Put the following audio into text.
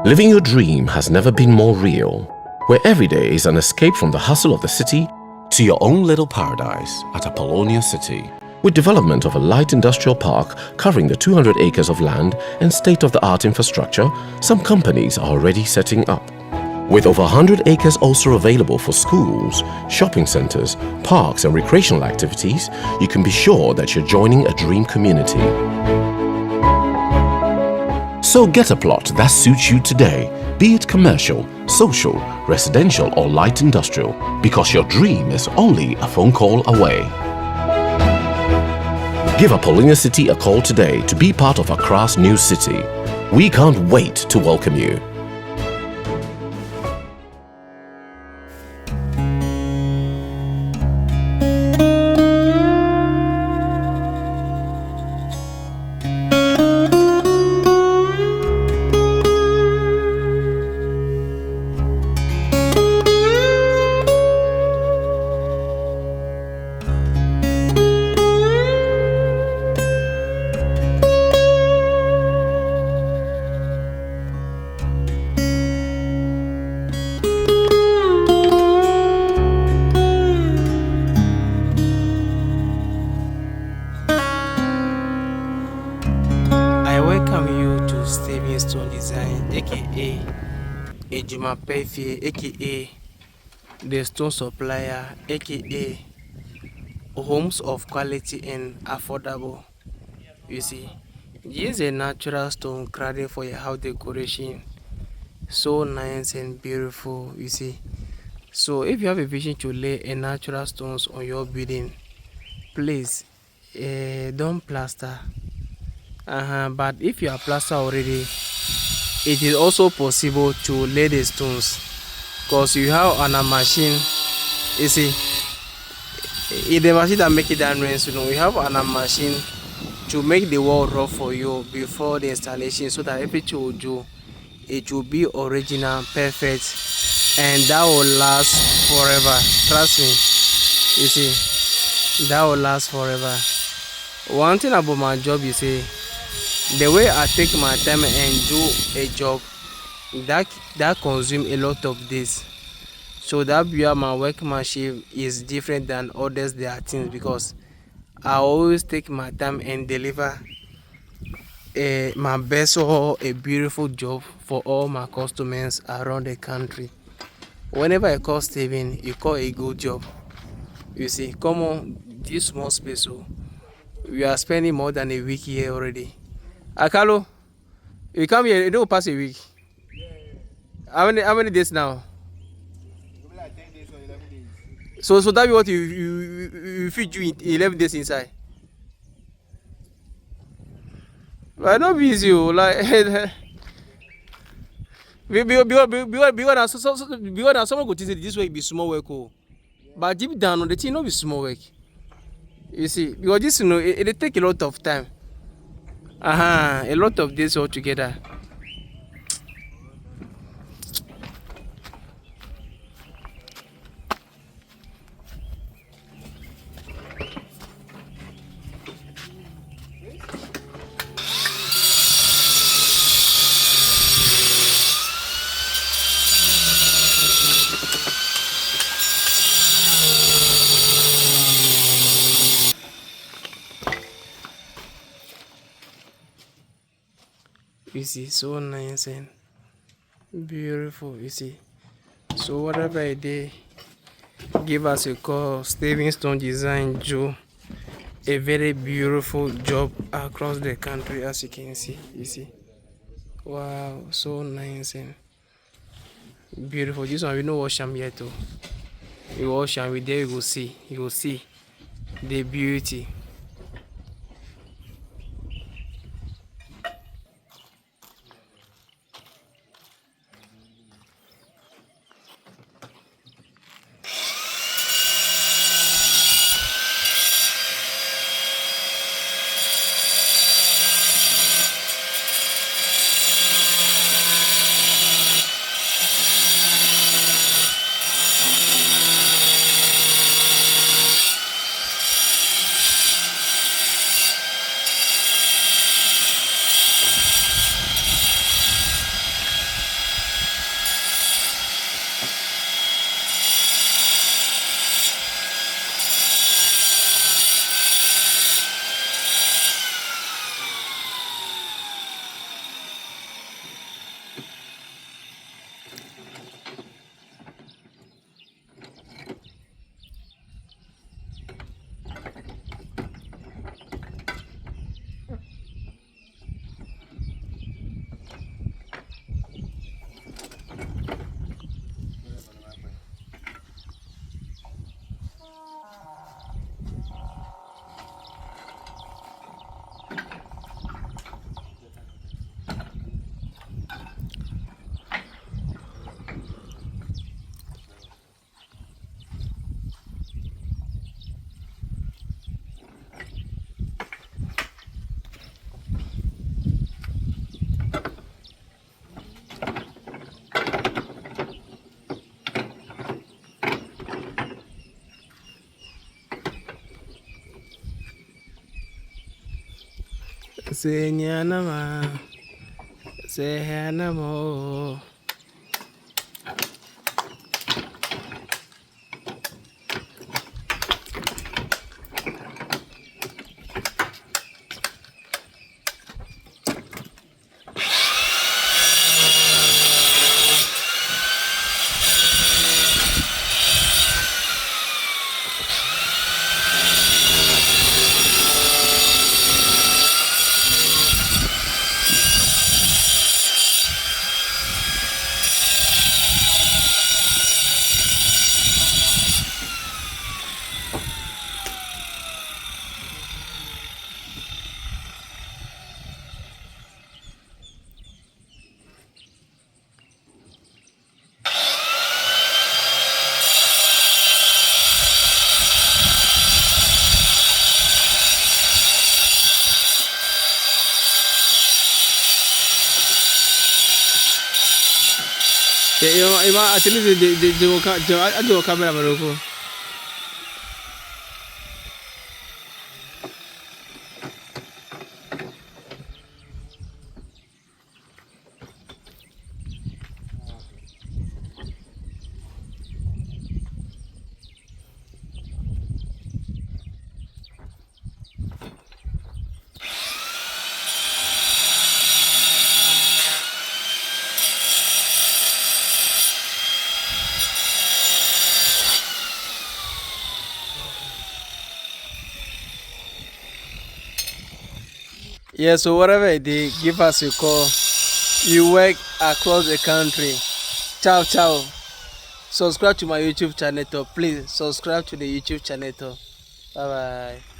Living your dream has never been more real, where every day is an escape from the hustle of the city to your own little paradise at Apollonia City. With development of a light industrial park covering the 200 acres of land and state-of-the-art infrastructure, some companies are already setting up. With over 100 acres also available for schools, shopping centers, parks and recreational activities, you can be sure that you're joining a dream community. So get a plot that suits you today, be it commercial, social, residential or light industrial, because your dream is only a phone call away. Give Apollonia City a call today to be part of Accra's new city. We can't wait to welcome you. aka Ejuma Perfie, aka the stone supplier, aka homes of quality and affordable. You see, use a natural stone cladding for your house decoration. So nice and beautiful, you see. So if you have a vision to lay a natural stones on your building, please don't plaster. But if you are plaster already, it is also possible to lay the stones, because you have on a machine. You see, it's the machine that make it down rain. You know, you have on a machine to make the wall rough for you before the installation, so that everything will do, it will be original, perfect, and that will last forever. Trust me. You see, that will last forever. One thing about my job, you see, the way I take my time and do a job, that consume a lot of days. So that where my workmanship is different than others their things, because I always take my time and deliver my best or a beautiful job for all my customers around the country. Whenever I call Steven, you call a good job. You see, come on, this small space, so we are spending more than a week here already. Akalo, you come here, it don't pass a week. How many days now? Like 10 days or 11 days. So that be what you feed you in 11 days inside. But not busy, like because now someone go to say this work be small work, but deep down on the thing not be small work. You see, because this, you know, it take a lot of time. A lot of days altogether. You see, so nice and beautiful. You see, so whatever I did, give us a call. Steven Stone Design Joe, a very beautiful job across the country, as you can see. You see, wow, so nice and beautiful. This one we know wash them yet too. You wash them, we there you will see the beauty. Senyanama, Sehanamo. Actually, the camera, Morocco. Yeah, so whatever they give us a call, you work across the country. Ciao, ciao. Subscribe to my YouTube channel, please. Subscribe to the YouTube channel. Bye bye.